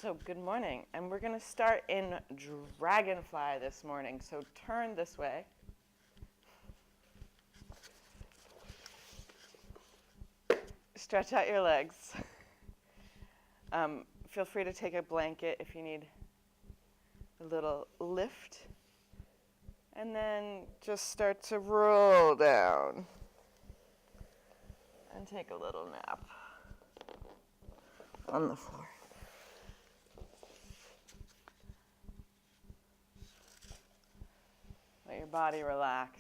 So good morning, and we're going to start in dragonfly this morning. So turn this way. Stretch out your legs. Feel free to take a blanket if you need a little lift. And then just start to roll down and take a little nap on the floor. Let your body relax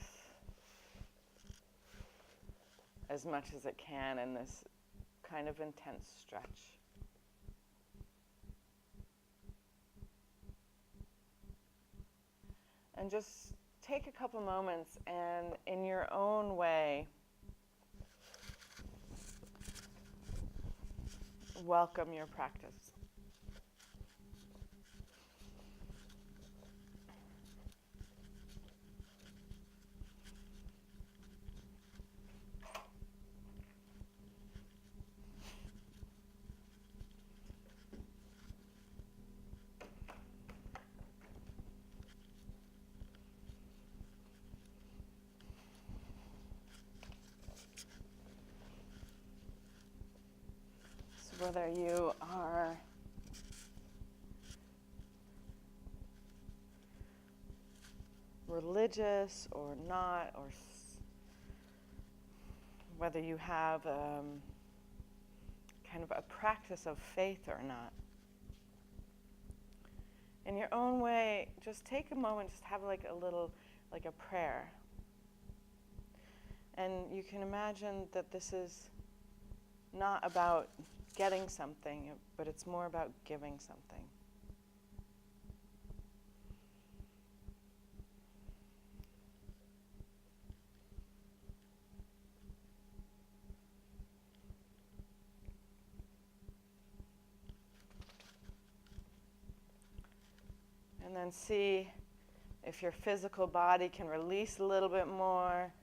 as much as it can in this kind of intense stretch. And just take a couple moments and in your own way, welcome your practice. So whether you are religious or not, or whether you have kind of a practice of faith or not, in your own way, just take a moment, just have like a prayer. And you can imagine that this is not about getting something, but it's more about giving something. And then see if your physical body can release a little bit more.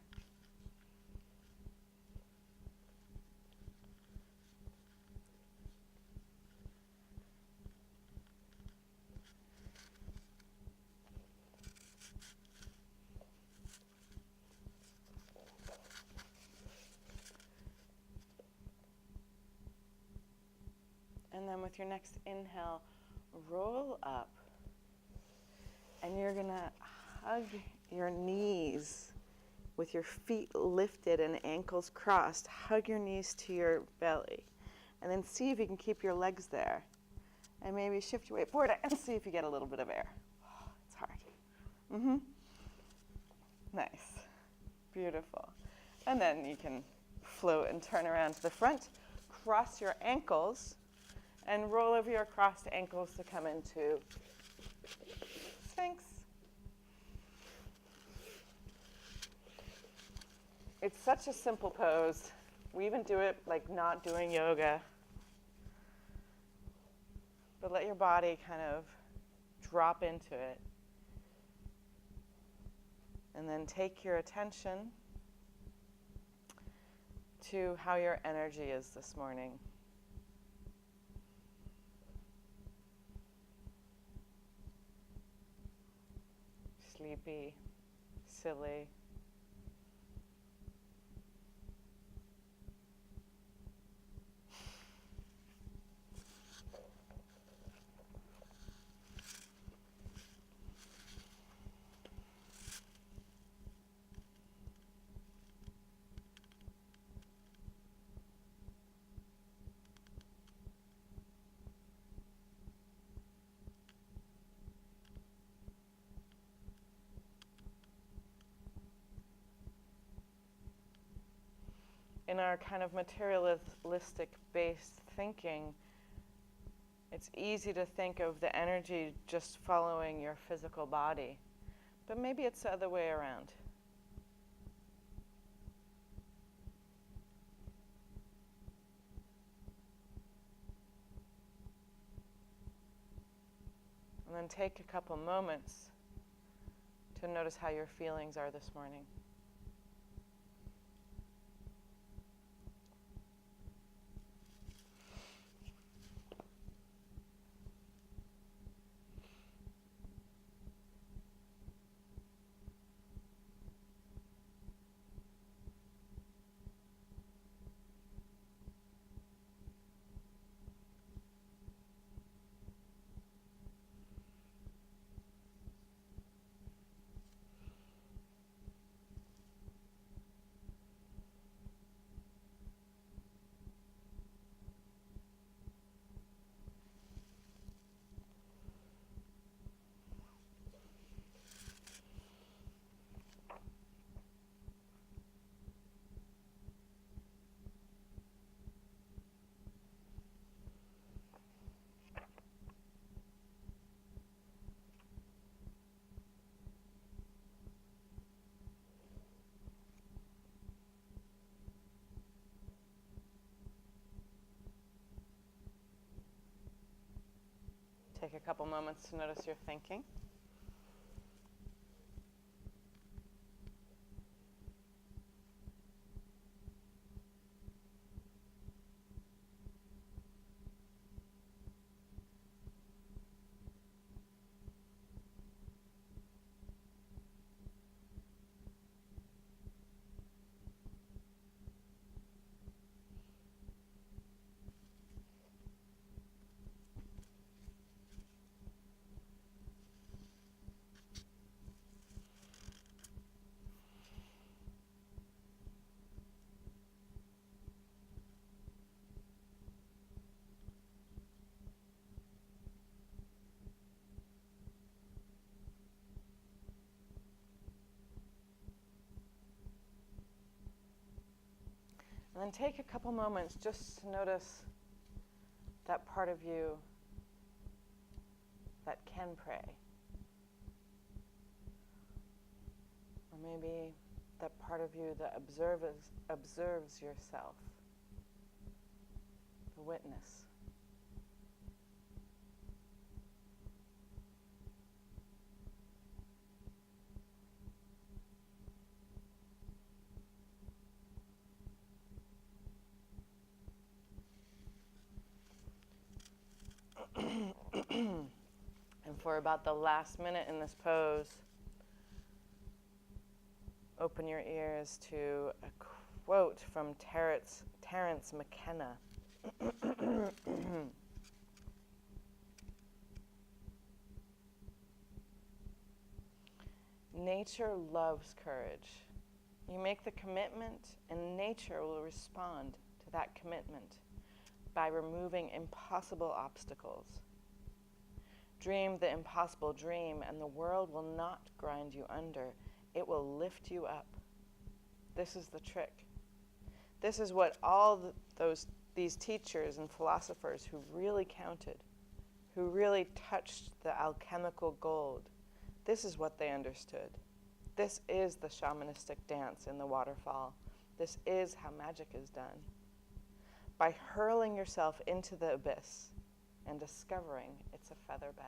And then with your next inhale, roll up. And you're going to hug your knees with your feet lifted and ankles crossed. Hug your knees to your belly. And then see if you can keep your legs there. And maybe shift your weight forward and see if you get a little bit of air. Oh, it's hard. Nice. Beautiful. And then you can float and turn around to the front. Cross your ankles and roll over your crossed ankles to come into Sphinx. It's such a simple pose. We even do it like not doing yoga. But let your body kind of drop into it. And then take your attention to how your energy is this morning. Sleepy, silly. In our kind of materialistic-based thinking, it's easy to think of the energy just following your physical body. But maybe it's the other way around. And then take a couple moments to notice how your feelings are this morning. Take a couple moments to notice your thinking. And then take a couple moments just to notice that part of you that can pray. Or maybe that part of you that observes yourself, the witness. And for about the last minute in this pose, open your ears to a quote from Terence McKenna. Nature loves courage. You make the commitment, and nature will respond to that commitment by removing impossible obstacles. Dream the impossible dream, and the world will not grind you under. It will lift you up. This is the trick. This is what all these teachers and philosophers who really counted, who really touched the alchemical gold, this is what they understood. This is the shamanistic dance in the waterfall. This is how magic is done. By hurling yourself into the abyss and discovering it's a feather bed.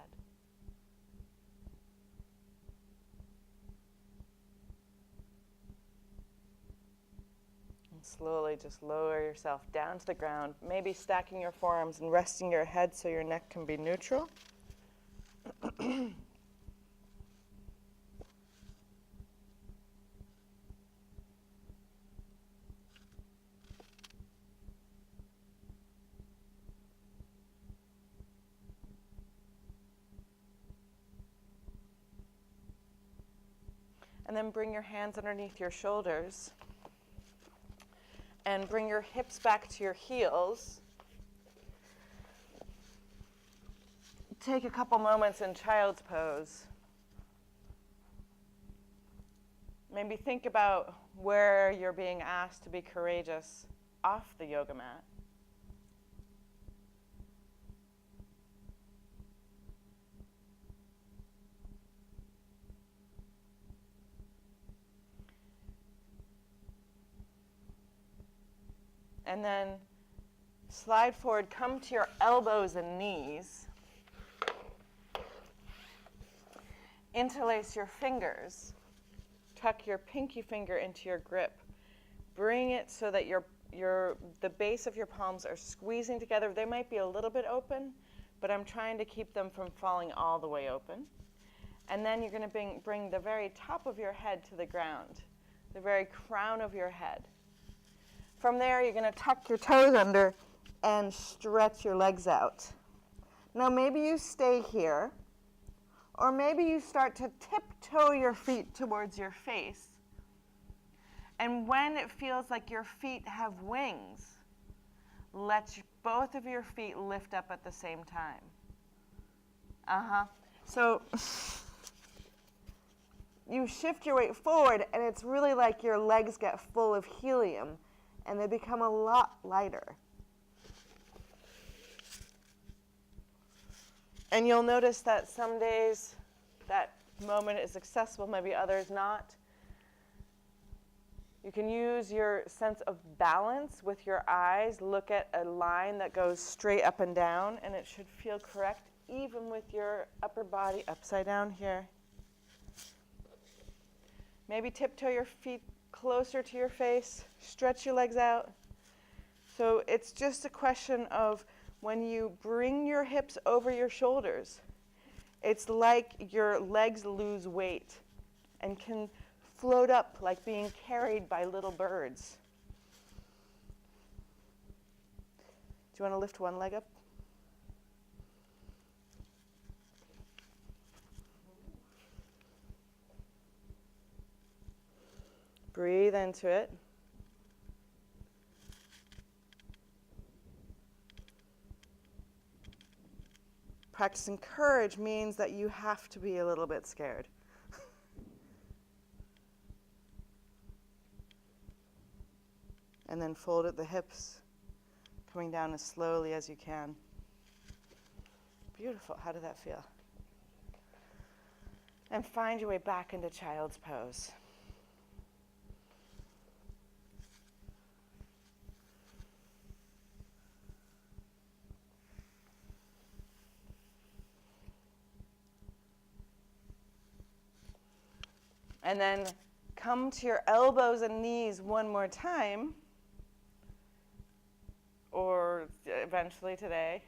And slowly just lower yourself down to the ground, maybe stacking your forearms and resting your head so your neck can be neutral. And then bring your hands underneath your shoulders and bring your hips back to your heels. Take a couple moments in child's pose. Maybe think about where you're being asked to be courageous off the yoga mat. And then slide forward, come to your elbows and knees. Interlace your fingers. Tuck your pinky finger into your grip. Bring it so that the base of your palms are squeezing together. They might be a little bit open, but I'm trying to keep them from falling all the way open. And then you're going to bring the very top of your head to the ground, the very crown of your head. From there, you're going to tuck your toes under and stretch your legs out. Now, maybe you stay here, or maybe you start to tiptoe your feet towards your face. And when it feels like your feet have wings, let both of your feet lift up at the same time. So you shift your weight forward, and it's really like your legs get full of helium, and they become a lot lighter. And you'll notice that some days that moment is accessible, maybe others not. You can use your sense of balance with your eyes. Look at a line that goes straight up and down, and it should feel correct even with your upper body, upside down here. Maybe tiptoe your feet closer to your face, stretch your legs out. So it's just a question of when you bring your hips over your shoulders, it's like your legs lose weight and can float up like being carried by little birds. Do you want to lift one leg up? Breathe into it. Practicing courage means that you have to be a little bit scared. And then fold at the hips, coming down as slowly as you can. Beautiful. How did that feel? And find your way back into child's pose. And then come to your elbows and knees one more time, or eventually today.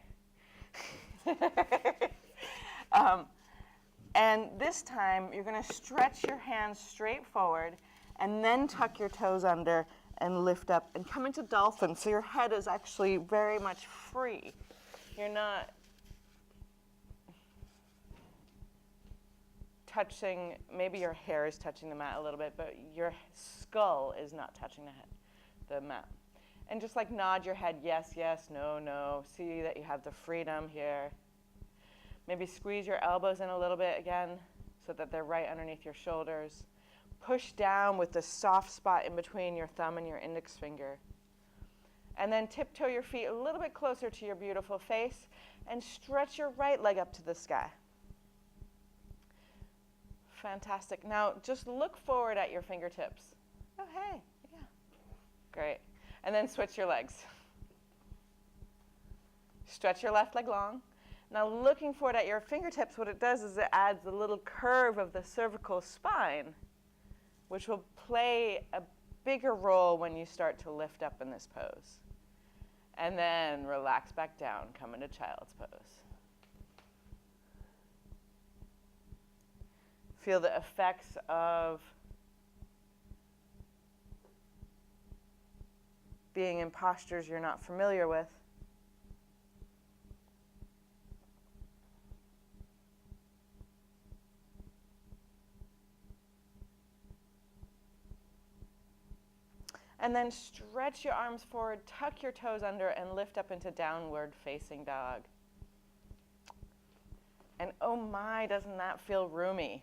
And this time, you're going to stretch your hands straight forward and then tuck your toes under and lift up and come into dolphin. So your head is actually very much free. You're not touching, maybe your hair is touching the mat a little bit, but your skull is not touching the mat. And just like nod your head, yes, yes, no, no. See that you have the freedom here. Maybe squeeze your elbows in a little bit again so that they're right underneath your shoulders. Push down with the soft spot in between your thumb and your index finger. And then tiptoe your feet a little bit closer to your beautiful face and stretch your right leg up to the sky. Fantastic. Now just look forward at your fingertips. Oh, hey, yeah. Great. And then switch your legs. Stretch your left leg long. Now looking forward at your fingertips, what it does is it adds a little curve of the cervical spine, which will play a bigger role when you start to lift up in this pose. And then relax back down, come into child's pose. Feel the effects of being in postures you're not familiar with. And then stretch your arms forward, tuck your toes under, and lift up into downward facing dog. And oh my, doesn't that feel roomy?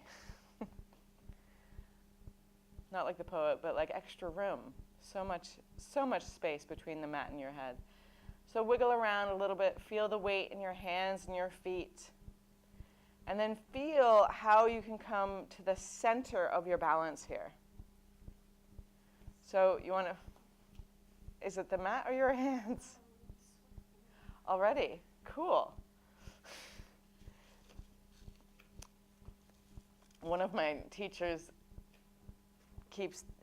Not like the poet, but like extra room. So much space between the mat and your head. So wiggle around a little bit, feel the weight in your hands and your feet. And then feel how you can come to the center of your balance here. So you want to, is it the mat or your hands? Already? Cool. One of my teachers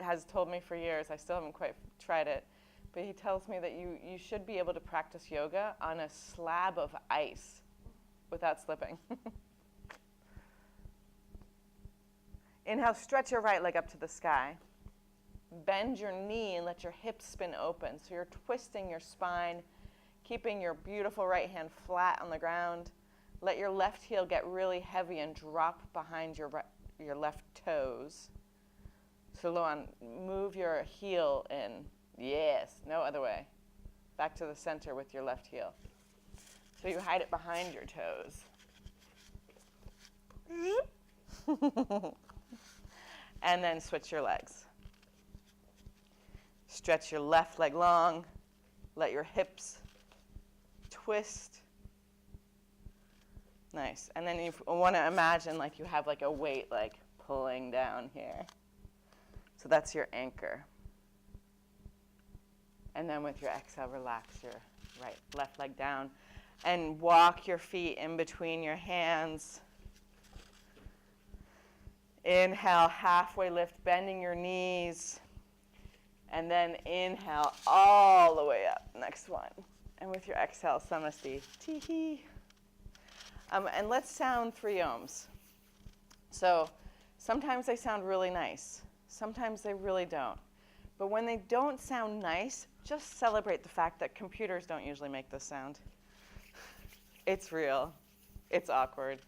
has told me for years, I still haven't quite tried it, but he tells me that you should be able to practice yoga on a slab of ice without slipping. Inhale, stretch your right leg up to the sky. Bend your knee and let your hips spin open. So you're twisting your spine, keeping your beautiful right hand flat on the ground. Let your left heel get really heavy and drop behind your left toes. So Luan, move your heel in. Yes, no other way. Back to the center with your left heel. So you hide it behind your toes. And then switch your legs. Stretch your left leg long. Let your hips twist. Nice. And then you want to imagine like you have like a weight like pulling down here. So that's your anchor. And then with your exhale, relax your left leg down. and walk your feet in between your hands. Inhale, halfway lift, bending your knees. And then inhale all the way up. Next one. And with your exhale, samasti. Tee-hee. And let's sound 3 ohms. So sometimes they sound really nice. Sometimes they really don't. But when they don't sound nice, just celebrate the fact that computers don't usually make this sound. It's real. It's awkward.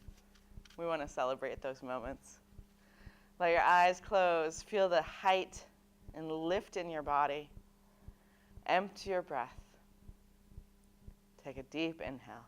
We want to celebrate those moments. Let your eyes close. Feel the height and lift in your body. Empty your breath. Take a deep inhale.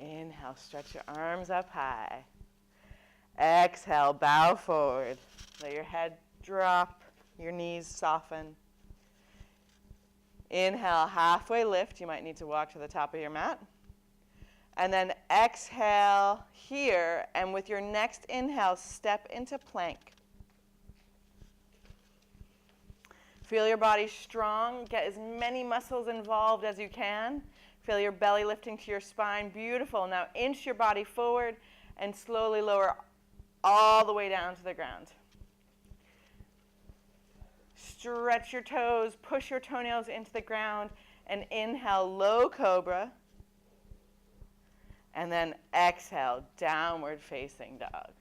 Inhale, stretch your arms up high. Exhale, bow forward. Let your head drop, your knees soften. Inhale, halfway lift. You might need to walk to the top of your mat. And then exhale here, and with your next inhale, step into plank. Feel your body strong. Get as many muscles involved as you can. Feel your belly lifting to your spine. Beautiful. Now inch your body forward and slowly lower all the way down to the ground. Stretch your toes, push your toenails into the ground, and inhale, low cobra. And then exhale, downward facing dog.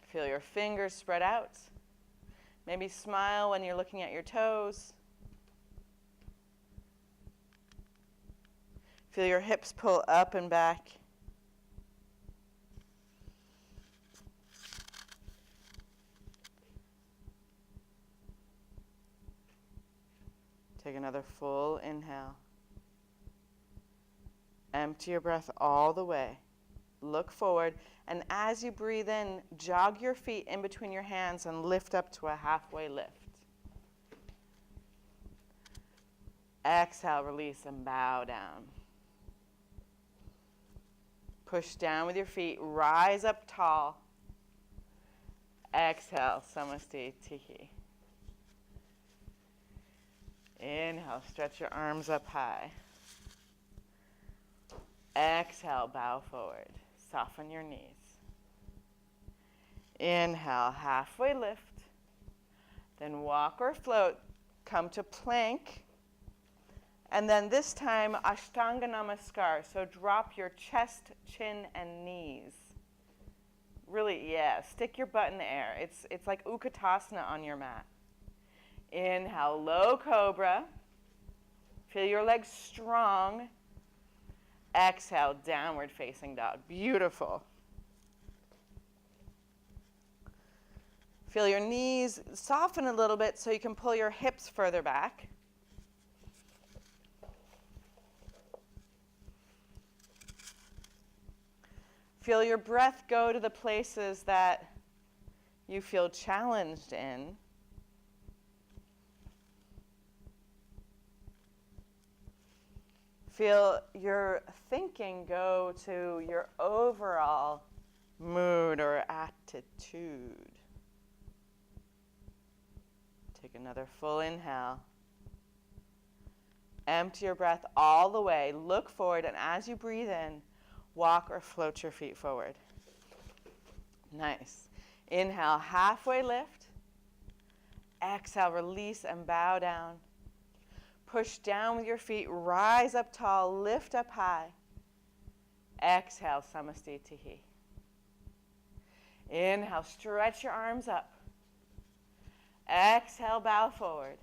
Feel your fingers spread out. Maybe smile when you're looking at your toes. Feel your hips pull up and back. Take another full inhale. Empty your breath all the way. Look forward, and as you breathe in, jog your feet in between your hands and lift up to a halfway lift. Exhale, release, and bow down. Push down with your feet, rise up tall. Exhale, samasti tihi. Inhale, stretch your arms up high. Exhale, bow forward. Soften your knees. Inhale, halfway lift. Then walk or float. Come to plank. And then this time, Ashtanga Namaskar. So drop your chest, chin, and knees. Really, yeah, stick your butt in the air. It's like Utkatasana on your mat. Inhale, low cobra. Feel your legs strong. Exhale, downward facing dog. Beautiful. Feel your knees soften a little bit so you can pull your hips further back. Feel your breath go to the places that you feel challenged in. Feel your thinking go to your overall mood or attitude. Take another full inhale. Empty your breath all the way. Look forward, and as you breathe in, walk or float your feet forward. Nice. Inhale, halfway lift. Exhale, release and bow down. Push down with your feet, rise up tall, lift up high. Exhale, samasti tihi. Inhale, stretch your arms up. Exhale, bow forward.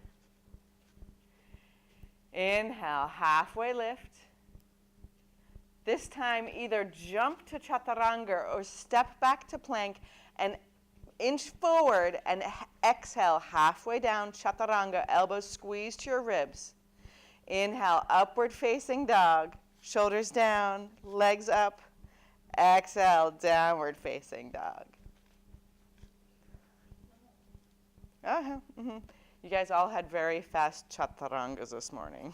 Inhale, halfway lift. This time, either jump to chaturanga or step back to plank and inch forward and exhale, halfway down, chaturanga, elbows squeeze to your ribs. Inhale, upward facing dog, shoulders down, legs up. Exhale, downward facing dog. You guys all had very fast chaturangas this morning.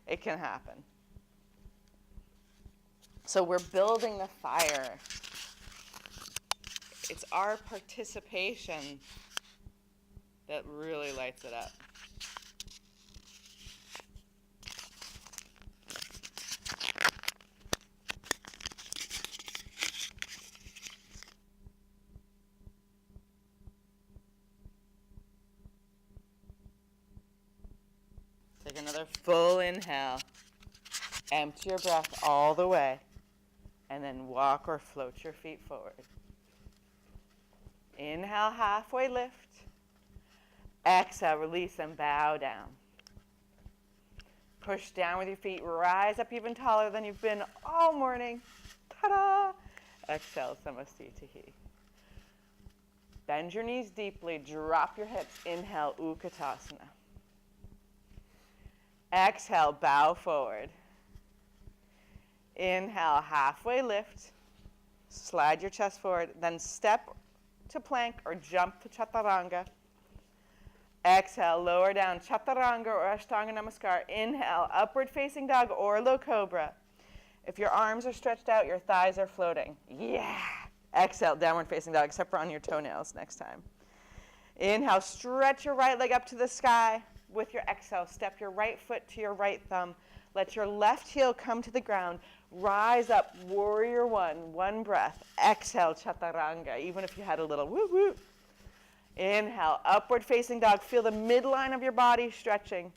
It can happen. So we're building the fire. It's our participation that really lights it up. Take another full inhale. Empty your breath all the way. And then walk or float your feet forward. Inhale, halfway lift. Exhale, release and bow down. Push down with your feet. Rise up even taller than you've been all morning. Ta-da! Exhale, Samastitihi. Bend your knees deeply. Drop your hips. Inhale, Utkatasana. Exhale, bow forward. Inhale, halfway lift. Slide your chest forward. Then step to plank or jump to chaturanga. Exhale, lower down, chaturanga or ashtanga namaskar. Inhale, upward facing dog or low cobra. If your arms are stretched out, your thighs are floating. Yeah. Exhale, downward facing dog, except for on your toenails next time. Inhale, stretch your right leg up to the sky. With your exhale, step your right foot to your right thumb. Let your left heel come to the ground. Rise up, warrior one breath. Exhale, chaturanga, even if you had a little woo-woo. Inhale, upward facing dog. Feel the midline of your body stretching.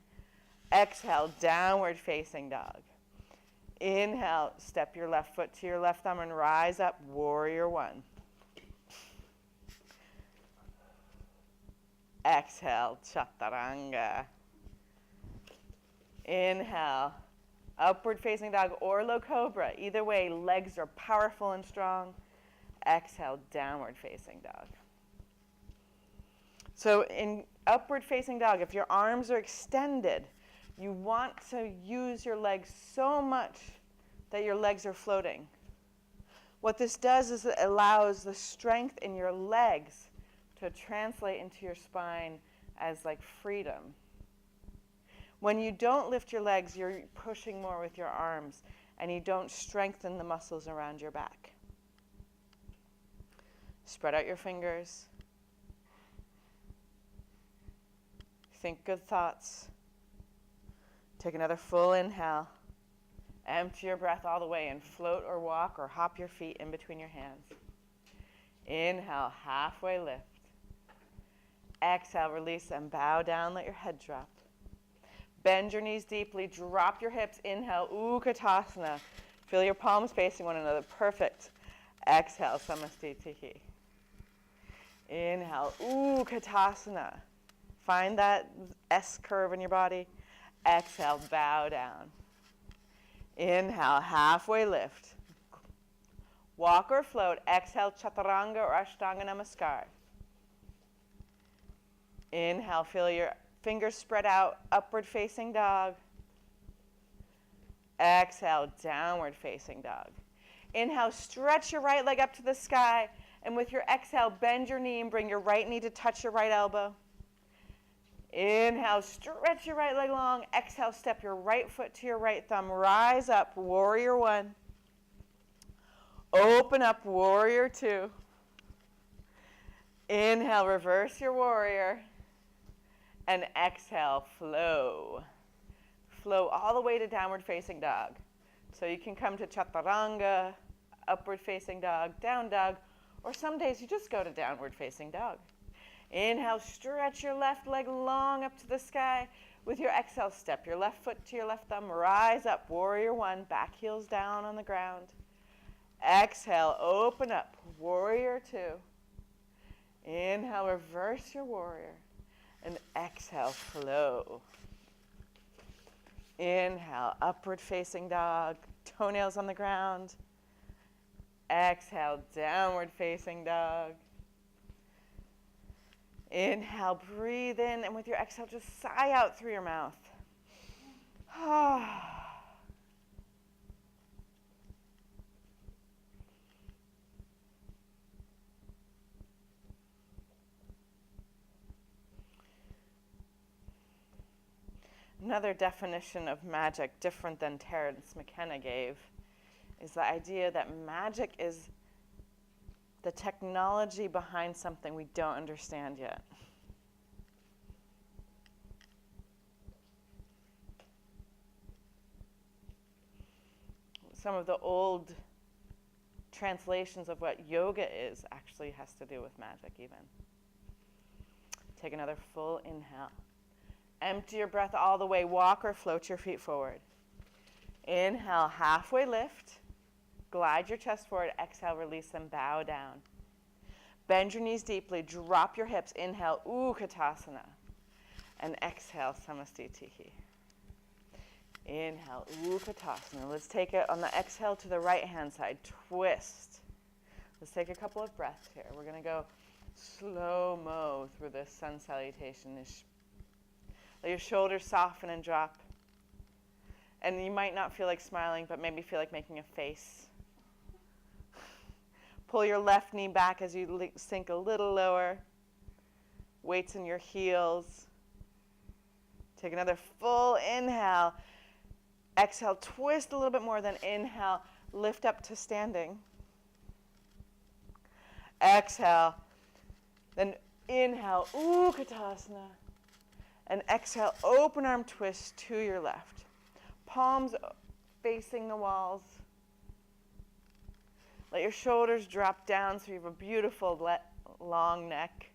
Exhale, downward facing dog. Inhale, step your left foot to your left thumb and rise up, warrior one. Exhale, chaturanga. Inhale, upward facing dog or low cobra. Either way, legs are powerful and strong. Exhale, downward facing dog. So in upward facing dog, if your arms are extended, you want to use your legs so much that your legs are floating. What this does is it allows the strength in your legs to translate into your spine as like freedom. When you don't lift your legs, you're pushing more with your arms, and you don't strengthen the muscles around your back. Spread out your fingers. Think good thoughts. Take another full inhale. Empty your breath all the way and float or walk or hop your feet in between your hands. Inhale, halfway lift. Exhale, release and bow down, let your head drop. Bend your knees deeply, drop your hips. Inhale, Utkatasana. Feel your palms facing one another. Perfect. Exhale, Samastitihi. Inhale, Utkatasana. Find that S curve in your body. Exhale, bow down. Inhale, halfway lift. Walk or float. Exhale, chaturanga or ashtanga namaskar. Inhale, feel your fingers spread out, upward facing dog. Exhale, downward facing dog. Inhale, stretch your right leg up to the sky. And with your exhale, bend your knee and bring your right knee to touch your right elbow. Inhale, stretch your right leg long. Exhale, step your right foot to your right thumb. Rise up, warrior one. Open up, warrior two. Inhale, reverse your warrior. And exhale, flow. Flow all the way to downward facing dog. So you can come to chaturanga, upward facing dog, down dog, or some days you just go to downward facing dog. Inhale, stretch your left leg long up to the sky. With your exhale, step your left foot to your left thumb. Rise up, warrior one, back heels down on the ground. Exhale, open up, warrior two. Inhale, reverse your warrior. And exhale, flow. Inhale, upward facing dog, toenails on the ground. Exhale, downward facing dog. Inhale, breathe in, and with your exhale, just sigh out through your mouth. Another definition of magic, different than Terence McKenna gave, is the idea that magic is the technology behind something we don't understand yet. Some of the old translations of what yoga is actually has to do with magic even. Take another full inhale. Empty your breath all the way. Walk or float your feet forward. Inhale, halfway lift. Glide your chest forward. Exhale, release them. Bow down. Bend your knees deeply. Drop your hips. Inhale, Utkatasana. And exhale, Samastitihi. Inhale, Utkatasana. Let's take it on the exhale to the right-hand side. Twist. Let's take a couple of breaths here. We're going to go slow-mo through this sun salutation. Let your shoulders soften and drop. And you might not feel like smiling, but maybe feel like making a face. Pull your left knee back as you sink a little lower. Weights in your heels. Take another full inhale. Exhale, twist a little bit more, then inhale, lift up to standing. Exhale, then inhale, Utkatasana. And exhale, open arm twist to your left. Palms facing the walls. Let your shoulders drop down so you have a beautiful long neck.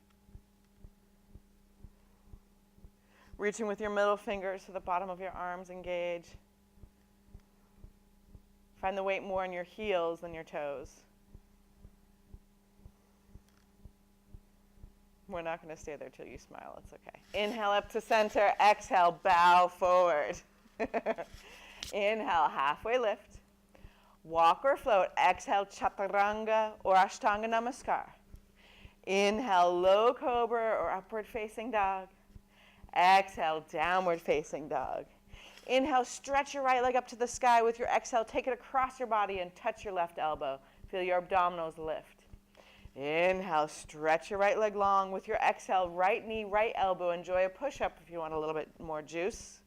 Reaching with your middle fingers to the bottom of your arms, engage. Find the weight more in your heels than your toes. We're not going to stay there till you smile. It's okay. Inhale up to center. Exhale, bow forward. Inhale, halfway lift. Walk or float. Exhale, chaturanga or ashtanga namaskar. Inhale, low cobra or upward facing dog. Exhale, downward facing dog. Inhale, stretch your right leg up to the sky. With your exhale, take it across your body and touch your left elbow. Feel your abdominals lift. Inhale, stretch your right leg long. With your exhale, right knee, right elbow. Enjoy a push-up if you want a little bit more juice.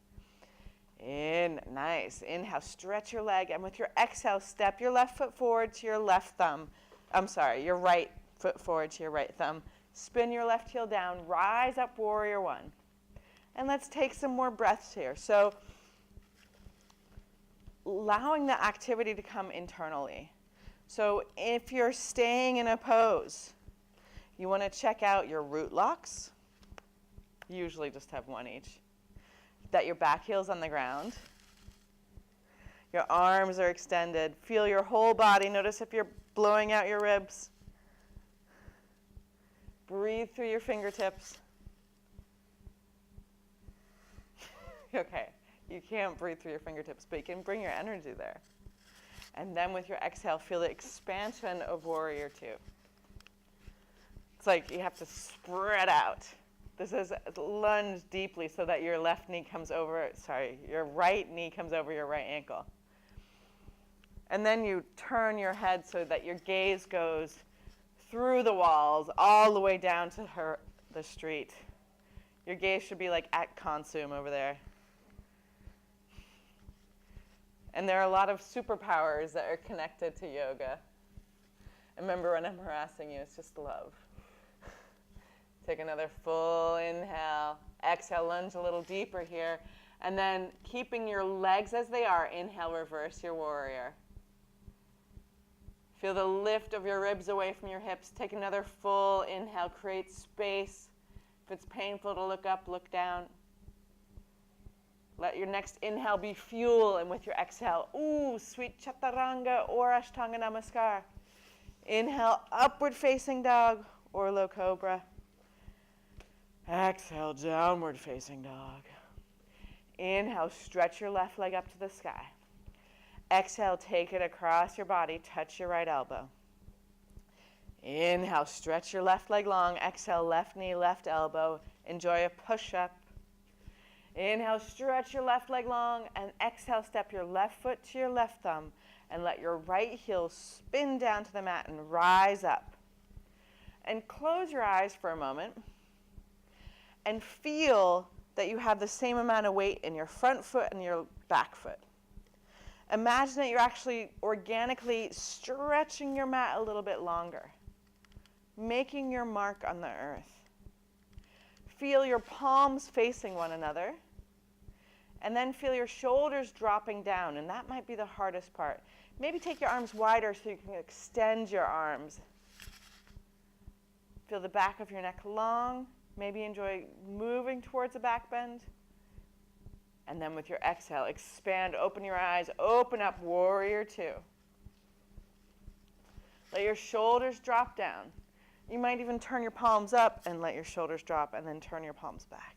Nice. Inhale, stretch your leg. And with your exhale, step your left foot forward to your left thumb. Your right foot forward to your right thumb. Spin your left heel down. Rise up, warrior one. And let's take some more breaths here. So, allowing the activity to come internally. So if you're staying in a pose, you want to check out your root locks. You usually just have one each. That your back heel's on the ground. Your arms are extended. Feel your whole body. Notice if you're blowing out your ribs. Breathe through your fingertips. Okay, you can't breathe through your fingertips, but you can bring your energy there. And then with your exhale, feel the expansion of warrior two. It's like you have to spread out. This is lunge deeply so that your right knee comes over your right ankle. And then you turn your head so that your gaze goes through the walls all the way down to the street. Your gaze should be like at Consum over there. And there are a lot of superpowers that are connected to yoga. And remember, when I'm harassing you, it's just love. Take another full inhale. Exhale, lunge a little deeper here. And then keeping your legs as they are, inhale, reverse your warrior. Feel the lift of your ribs away from your hips. Take another full inhale. Create space. If it's painful to look up, look down. Let your next inhale be fuel, and with your exhale, ooh, sweet chaturanga or ashtanga namaskar. Inhale, upward facing dog or low cobra. Exhale, downward facing dog. Inhale, stretch your left leg up to the sky. Exhale, take it across your body, touch your right elbow. Inhale, stretch your left leg long. Exhale, left knee, left elbow. Enjoy a push-up. Inhale, stretch your left leg long, and exhale, step your left foot to your left thumb, and let your right heel spin down to the mat and rise up. And close your eyes for a moment, and feel that you have the same amount of weight in your front foot and your back foot. Imagine that you're actually organically stretching your mat a little bit longer, making your mark on the earth. Feel your palms facing one another, and then feel your shoulders dropping down, and that might be the hardest part. Maybe take your arms wider so you can extend your arms. Feel the back of your neck long. Maybe enjoy moving towards a back bend. And then with your exhale, expand, open your eyes, open up, warrior two. Let your shoulders drop down. You might even turn your palms up and let your shoulders drop, and then turn your palms back.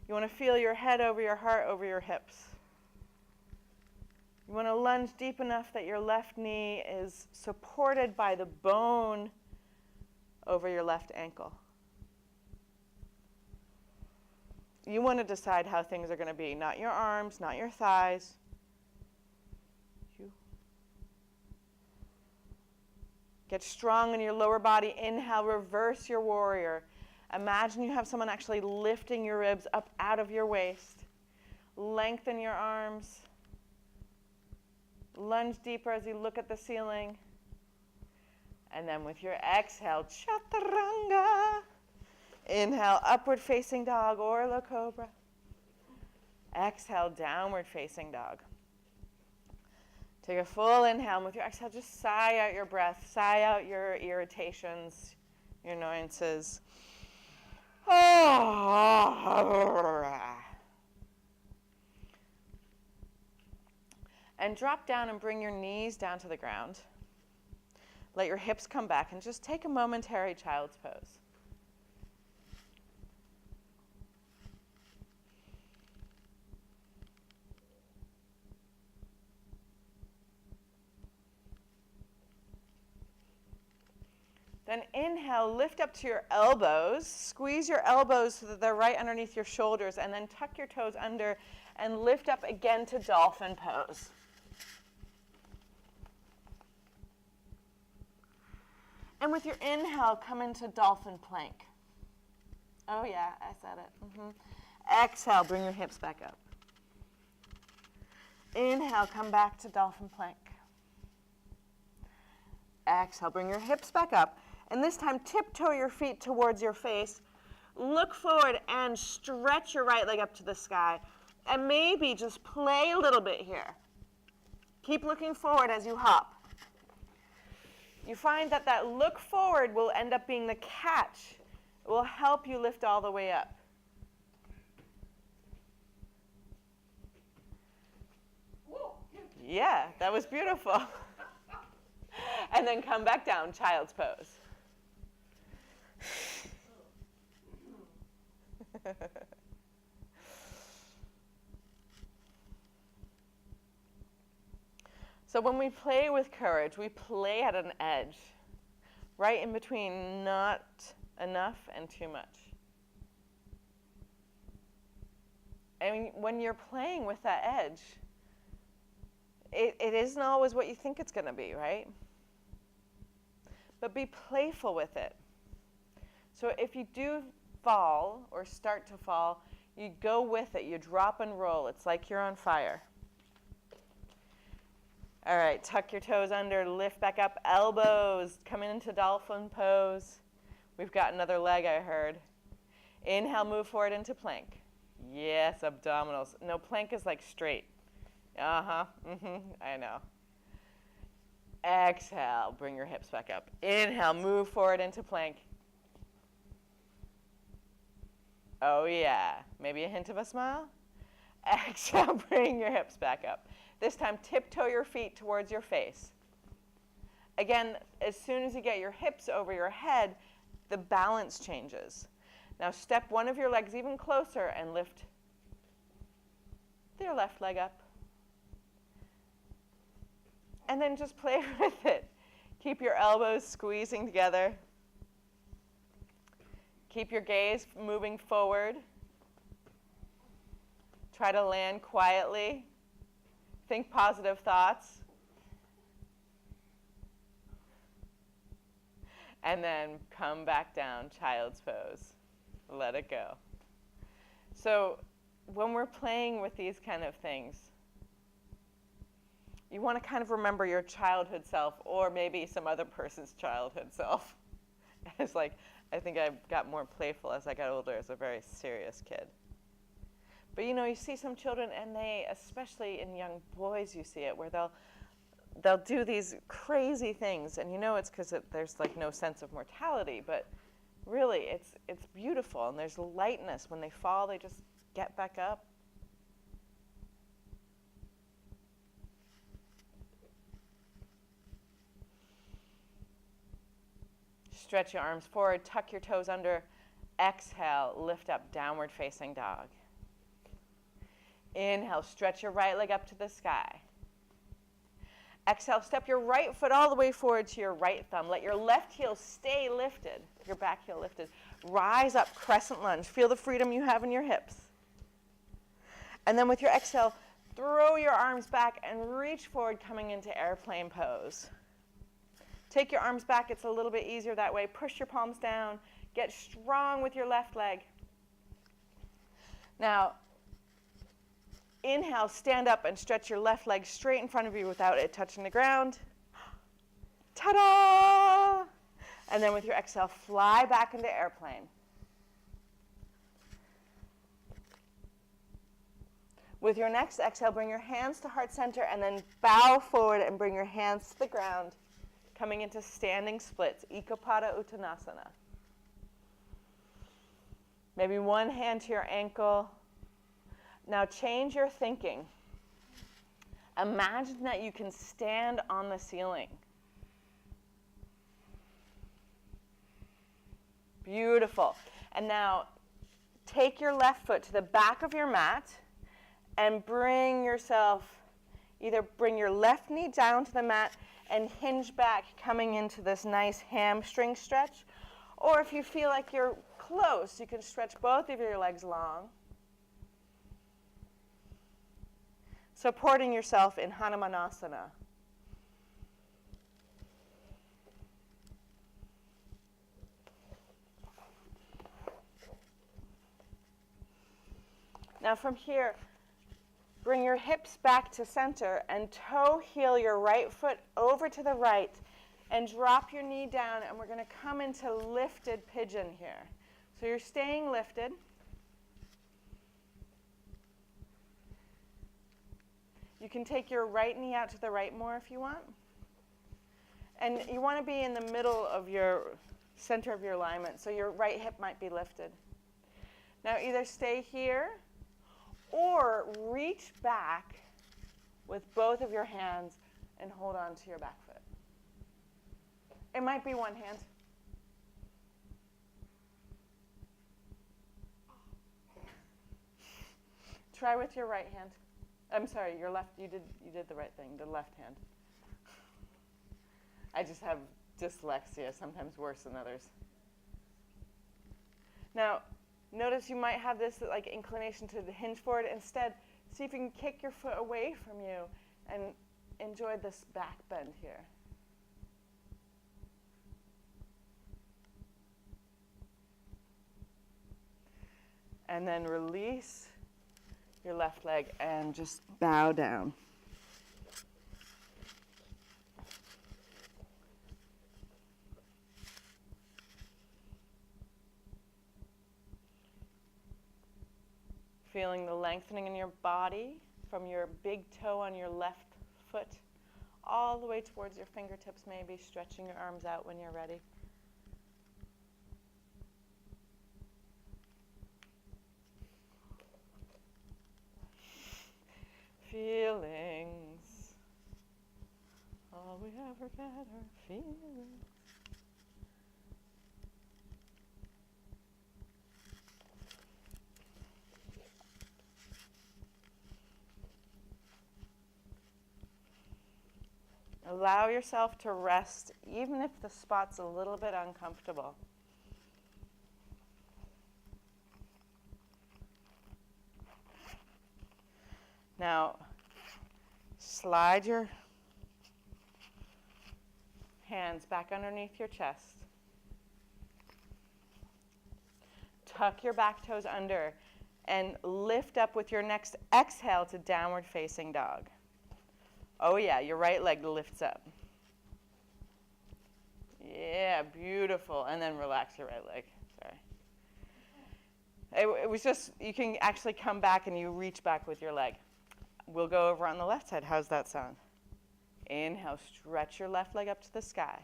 You want to feel your head over your heart, over your hips. You want to lunge deep enough that your left knee is supported by the bone over your left ankle. You want to decide how things are going to be, not your arms, not your thighs. Get strong in your lower body. Inhale, reverse your warrior. Imagine you have someone actually lifting your ribs up out of your waist. Lengthen your arms. Lunge deeper as you look at the ceiling. And then with your exhale, chaturanga. Inhale, upward facing dog or low cobra. Exhale, downward facing dog. Take a full inhale, and with your exhale, just sigh out your breath, sigh out your irritations, your annoyances. And drop down and bring your knees down to the ground. Let your hips come back and just take a momentary child's pose. Then inhale, lift up to your elbows. Squeeze your elbows so that they're right underneath your shoulders, and then tuck your toes under and lift up again to dolphin pose. And with your inhale, come into dolphin plank. Oh yeah, I said it. Exhale, bring your hips back up. Inhale, come back to dolphin plank. Exhale, bring your hips back up. And this time, tiptoe your feet towards your face. Look forward and stretch your right leg up to the sky. And maybe just play a little bit here. Keep looking forward as you hop. You find that that look forward will end up being the catch. It will help you lift all the way up. Yeah, that was beautiful. And then come back down, child's pose. So when we play with courage, we play at an edge, right in between not enough and too much. And when you're playing with that edge, it isn't always what you think it's going to be, right? But be playful with it. So if you do fall or start to fall, you go with it. You drop and roll. It's like you're on fire. All right, tuck your toes under, lift back up, elbows, coming into dolphin pose. We've got another leg, I heard. Inhale, move forward into plank. Yes, abdominals. No, plank is like straight. I know. Exhale, bring your hips back up. Inhale, move forward into plank. Oh, yeah. Maybe a hint of a smile. Exhale, bring your hips back up. This time, tiptoe your feet towards your face. Again, as soon as you get your hips over your head, the balance changes. Now step one of your legs even closer and lift your left leg up. And then just play with it. Keep your elbows squeezing together. Keep your gaze moving forward. Try to land quietly. Think positive thoughts. And then come back down, child's pose. Let it go. So when we're playing with these kind of things, you want to kind of remember your childhood self, or maybe some other person's childhood self. It's like, I think I got more playful as I got older as a very serious kid. But you know, you see some children, and they, especially in young boys, you see it, where they'll do these crazy things, and you know it's because there's like no sense of mortality, but really it's beautiful, and there's lightness. When they fall, they just get back up. Stretch your arms forward, tuck your toes under. Exhale, lift up, downward facing dog. Inhale, stretch your right leg up to the sky. Exhale, step your right foot all the way forward to your right thumb. Let your left heel stay lifted, your back heel lifted. Rise up, crescent lunge. Feel the freedom you have in your hips. And then with your exhale, throw your arms back and reach forward, coming into airplane pose. Take your arms back. It's a little bit easier that way. Push your palms down. Get strong with your left leg. Now, inhale, stand up and stretch your left leg straight in front of you without it touching the ground. Ta-da! And then with your exhale, fly back into airplane. With your next exhale, bring your hands to heart center and then bow forward and bring your hands to the ground, coming into standing splits, Ekapada Uttanasana. Maybe one hand to your ankle. Now change your thinking. Imagine that you can stand on the ceiling. Beautiful. And now take your left foot to the back of your mat and bring yourself, either bring your left knee down to the mat and hinge back, coming into this nice hamstring stretch. Or if you feel like you're close, you can stretch both of your legs long, supporting yourself in Hanumanasana. Now from here, bring your hips back to center and toe heel your right foot over to the right and drop your knee down, and we're going to come into lifted pigeon here. So you're staying lifted. You can take your right knee out to the right more if you want. And you want to be in the middle of your center of your alignment, so your right hip might be lifted. Now either stay here or reach back with both of your hands and hold on to your back foot. It might be one hand. Try with your right hand. I'm sorry, your left. You did the right thing, the left hand. I just have dyslexia, sometimes worse than others. Now, notice you might have this like inclination to the hinge forward. Instead, see if you can kick your foot away from you and enjoy this back bend here. And then release your left leg and just bow down. Feeling the lengthening in your body from your big toe on your left foot all the way towards your fingertips, maybe stretching your arms out when you're ready. forget her feelings. Allow yourself to rest, even if the spot's a little bit uncomfortable. Now, slide your hands back underneath your chest. Tuck your back toes under and lift up with your next exhale to downward facing dog. Oh yeah, your right leg lifts up. Yeah, beautiful. And then relax your right leg. Sorry. It was just, you can actually come back and you reach back with your leg. We'll go over on the left side. How's that sound? Inhale, stretch your left leg up to the sky.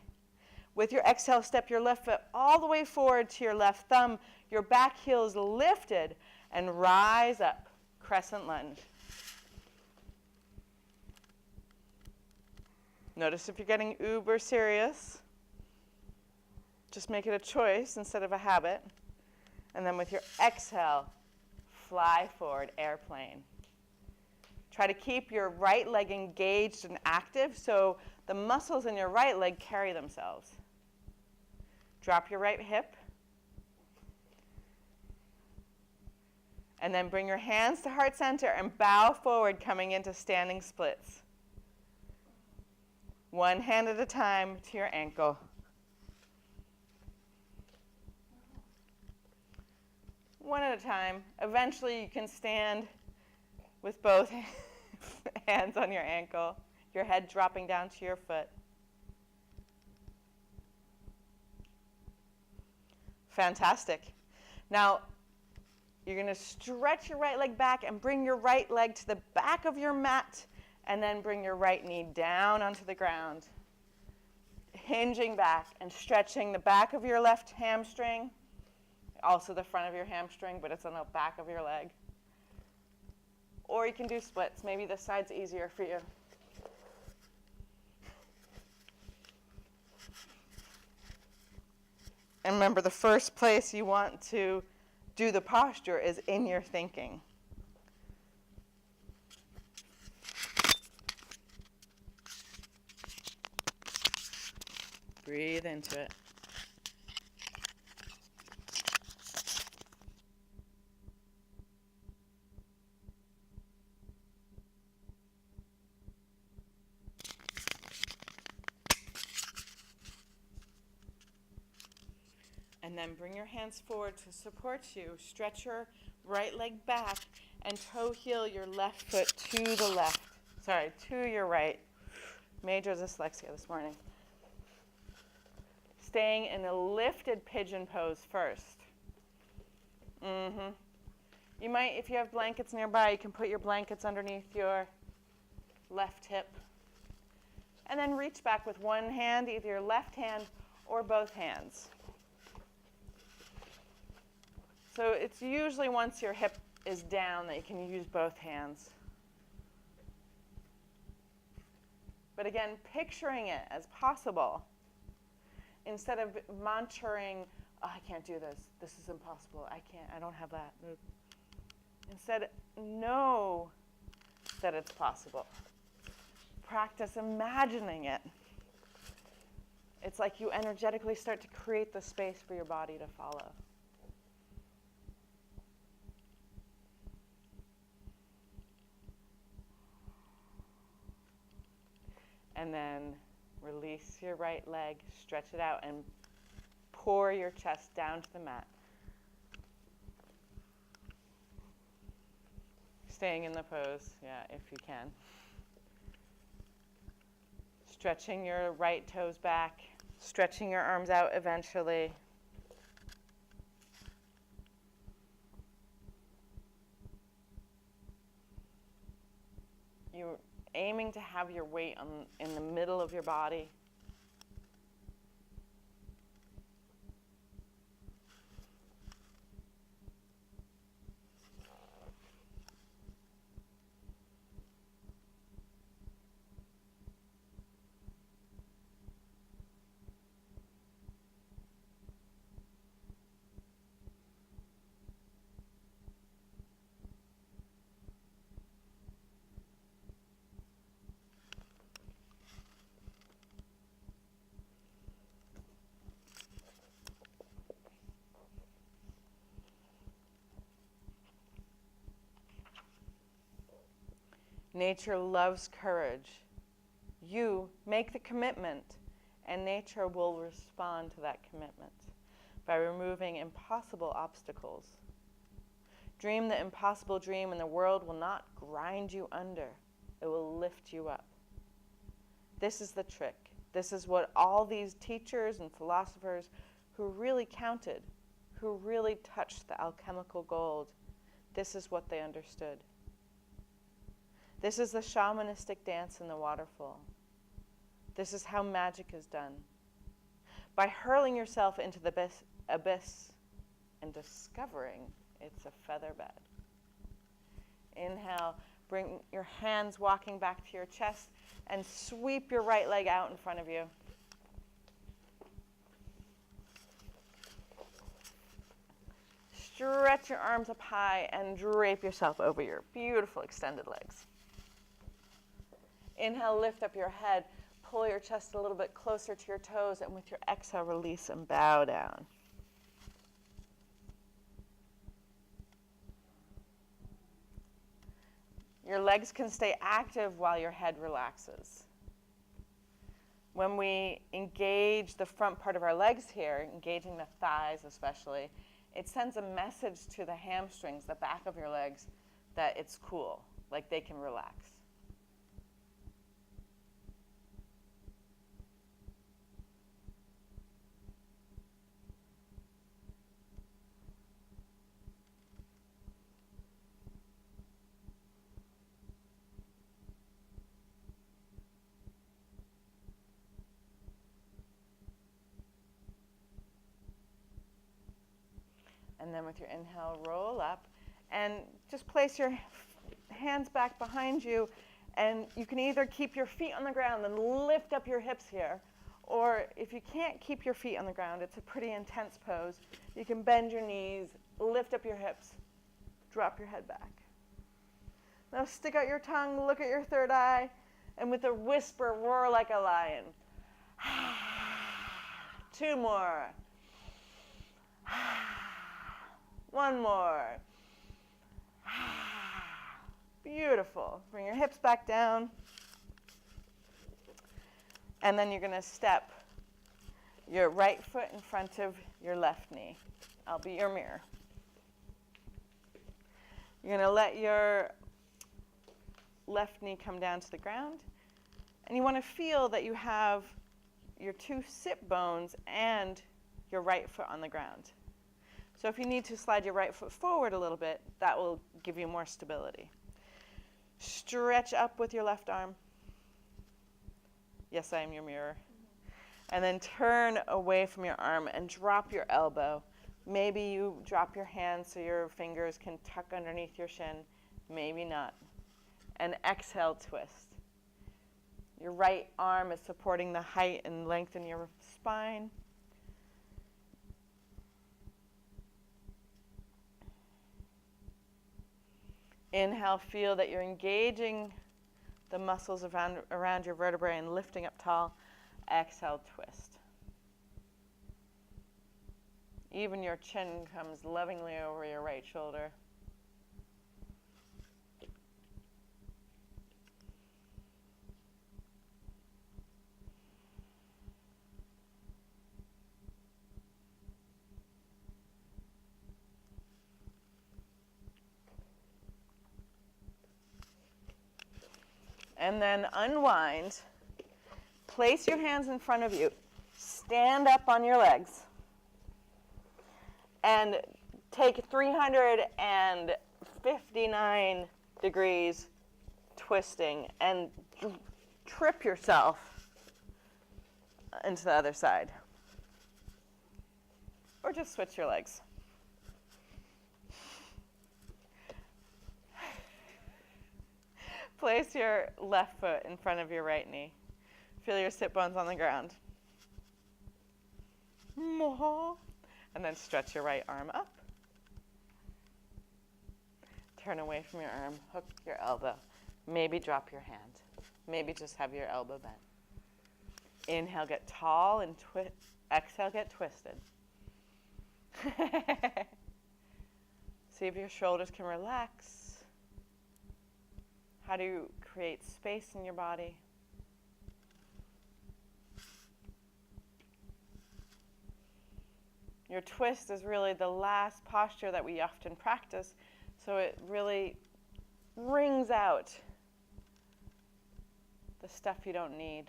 With your exhale, step your left foot all the way forward to your left thumb. Your back heel is lifted and rise up. Crescent lunge. Notice if you're getting uber serious. Just make it a choice instead of a habit. And then with your exhale, fly forward, airplane. Try to keep your right leg engaged and active so the muscles in your right leg carry themselves. Drop your right hip. And then bring your hands to heart center and bow forward, coming into standing splits. One hand at a time to your ankle. One at a time. Eventually you can stand with both hands on your ankle, your head dropping down to your foot. Fantastic. Now, you're going to stretch your right leg back and bring your right leg to the back of your mat, and then bring your right knee down onto the ground. Hinging back and stretching the back of your left hamstring, also the front of your hamstring, but it's on the back of your leg. Or you can do splits. Maybe this side's easier for you. And remember, the first place you want to do the posture is in your thinking. Breathe into it. And then bring your hands forward to support you. Stretch your right leg back and toe heel your left foot to the left. Sorry, to your right. Major dyslexia this morning. Staying in a lifted pigeon pose first. You might, if you have blankets nearby, you can put your blankets underneath your left hip. And then reach back with one hand, either your left hand or both hands. So it's usually once your hip is down that you can use both hands. But again, picturing it as possible. Instead of mantraing, oh, I can't do this. This is impossible. I don't have that. Instead, know that it's possible. Practice imagining it. It's like you energetically start to create the space for your body to follow. And then release your right leg, stretch it out, and pour your chest down to the mat. Staying in the pose, yeah, if you can. Stretching your right toes back, stretching your arms out eventually. You're aiming to have your weight in the middle of your body. Nature loves courage. You make the commitment, and nature will respond to that commitment by removing impossible obstacles. Dream the impossible dream, and the world will not grind you under. It will lift you up. This is the trick. This is what all these teachers and philosophers who really counted, who really touched the alchemical gold, this is what they understood. This is the shamanistic dance in the waterfall. This is how magic is done. By hurling yourself into the abyss and discovering it's a feather bed. Inhale, bring your hands walking back to your chest and sweep your right leg out in front of you. Stretch your arms up high and drape yourself over your beautiful extended legs. Inhale, lift up your head. Pull your chest a little bit closer to your toes, and with your exhale, release and bow down. Your legs can stay active while your head relaxes. When we engage the front part of our legs here, engaging the thighs especially, it sends a message to the hamstrings, the back of your legs, that it's cool, like they can relax. And then with your inhale, roll up and just place your hands back behind you, and you can either keep your feet on the ground and lift up your hips here, or if you can't keep your feet on the ground, it's a pretty intense pose, you can bend your knees, lift up your hips, drop your head back. Now stick out your tongue, look at your third eye, and with a whisper, roar like a lion. 2 more. One more. Beautiful. Bring your hips back down. And then you're going to step your right foot in front of your left knee. I'll be your mirror. You're going to let your left knee come down to the ground. And you want to feel that you have your 2 sit bones and your right foot on the ground. So if you need to slide your right foot forward a little bit, that will give you more stability. Stretch up with your left arm. Yes, I am your mirror. And then turn away from your arm and drop your elbow. Maybe you drop your hand so your fingers can tuck underneath your shin. Maybe not. And exhale, twist. Your right arm is supporting the height and length in your spine. Inhale, feel that you're engaging the muscles around your vertebrae and lifting up tall. Exhale, twist. Even your chin comes lovingly over your right shoulder. And then unwind. Place your hands in front of you. Stand up on your legs. And take 359 degrees twisting and trip yourself into the other side. Or just switch your legs. Place your left foot in front of your right knee. Feel your sit bones on the ground. And then stretch your right arm up. Turn away from your arm, hook your elbow. Maybe drop your hand. Maybe just have your elbow bent. Inhale, get tall, and exhale, get twisted. See if your shoulders can relax. How do you create space in your body? Your twist is really the last posture that we often practice, so it really wrings out the stuff you don't need.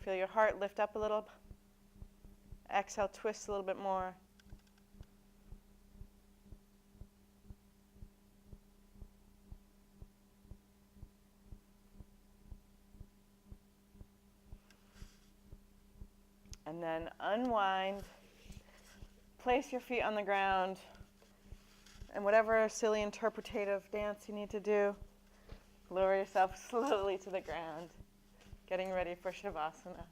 Feel your heart lift up a little. Exhale, twist a little bit more. And then unwind. Place your feet on the ground. And whatever silly interpretative dance you need to do, lower yourself slowly to the ground, getting ready for Shavasana.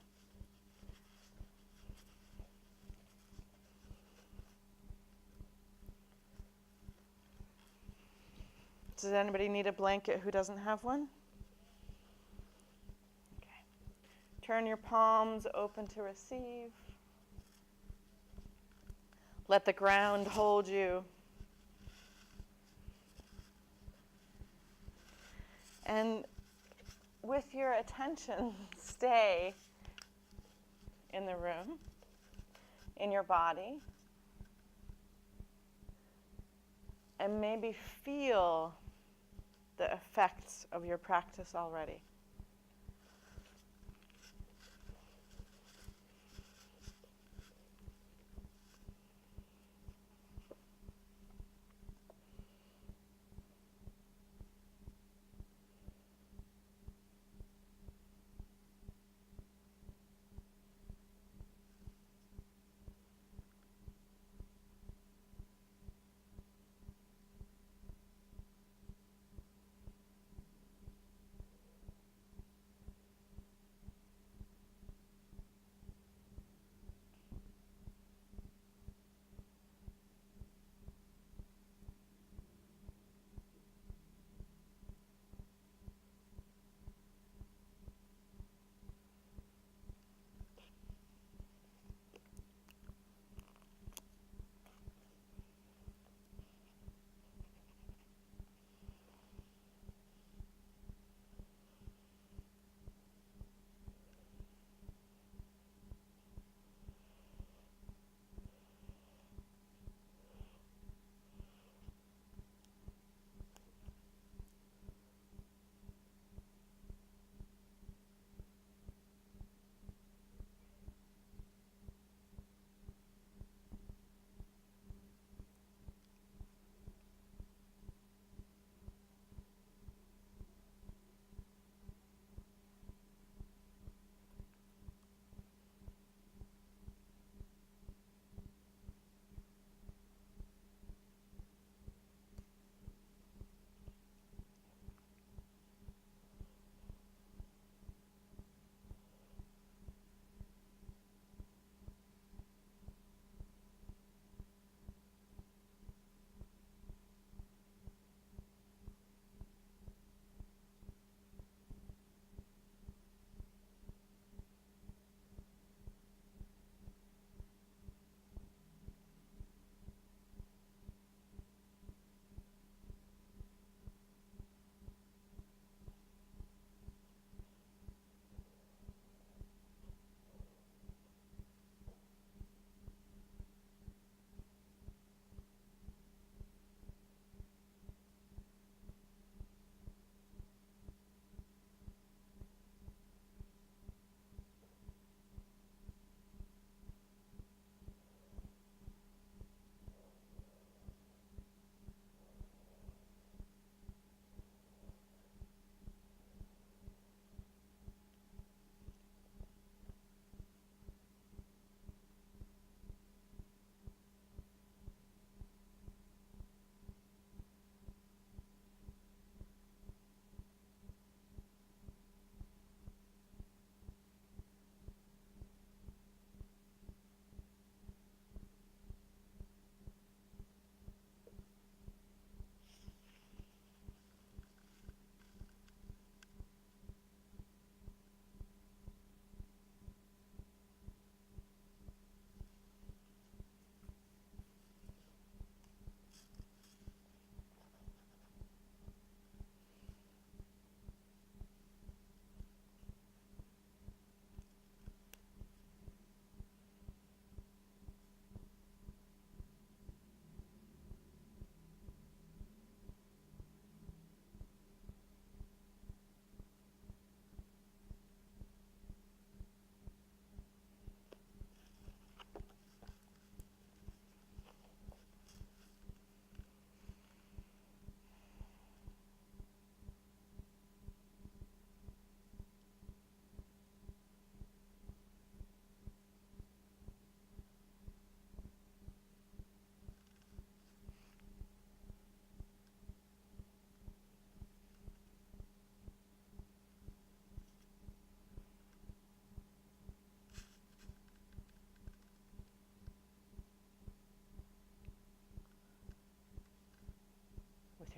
Does anybody need a blanket who doesn't have one? Okay. Turn your palms open to receive. Let the ground hold you. And with your attention, stay in the room, in your body, and maybe feel the effects of your practice already.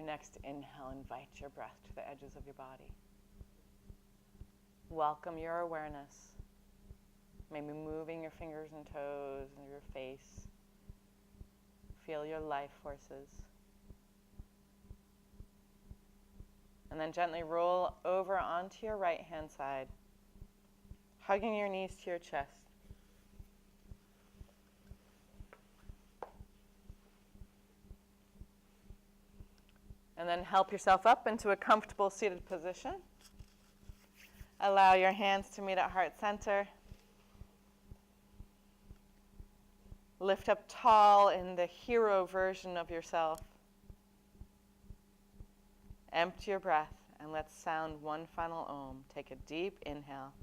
your next inhale, invite your breath to the edges of your body. Welcome your awareness. Maybe moving your fingers and toes and your face. Feel your life forces. And then gently roll over onto your right hand side, hugging your knees to your chest. And then help yourself up into a comfortable seated position. Allow your hands to meet at heart center. Lift up tall in the hero version of yourself. Empty your breath and let's sound one final Om. Take a deep inhale.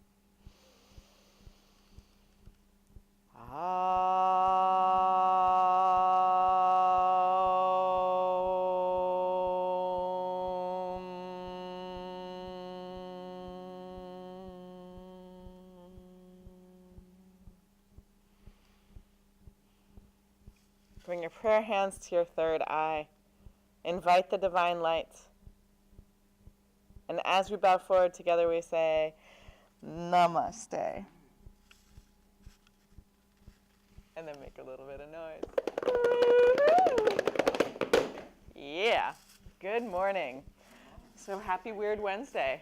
Bring your prayer hands to your third eye. Invite the divine light. And as we bow forward together, we say, Namaste. And then make a little bit of noise. Yeah. Good morning. So happy Weird Wednesday.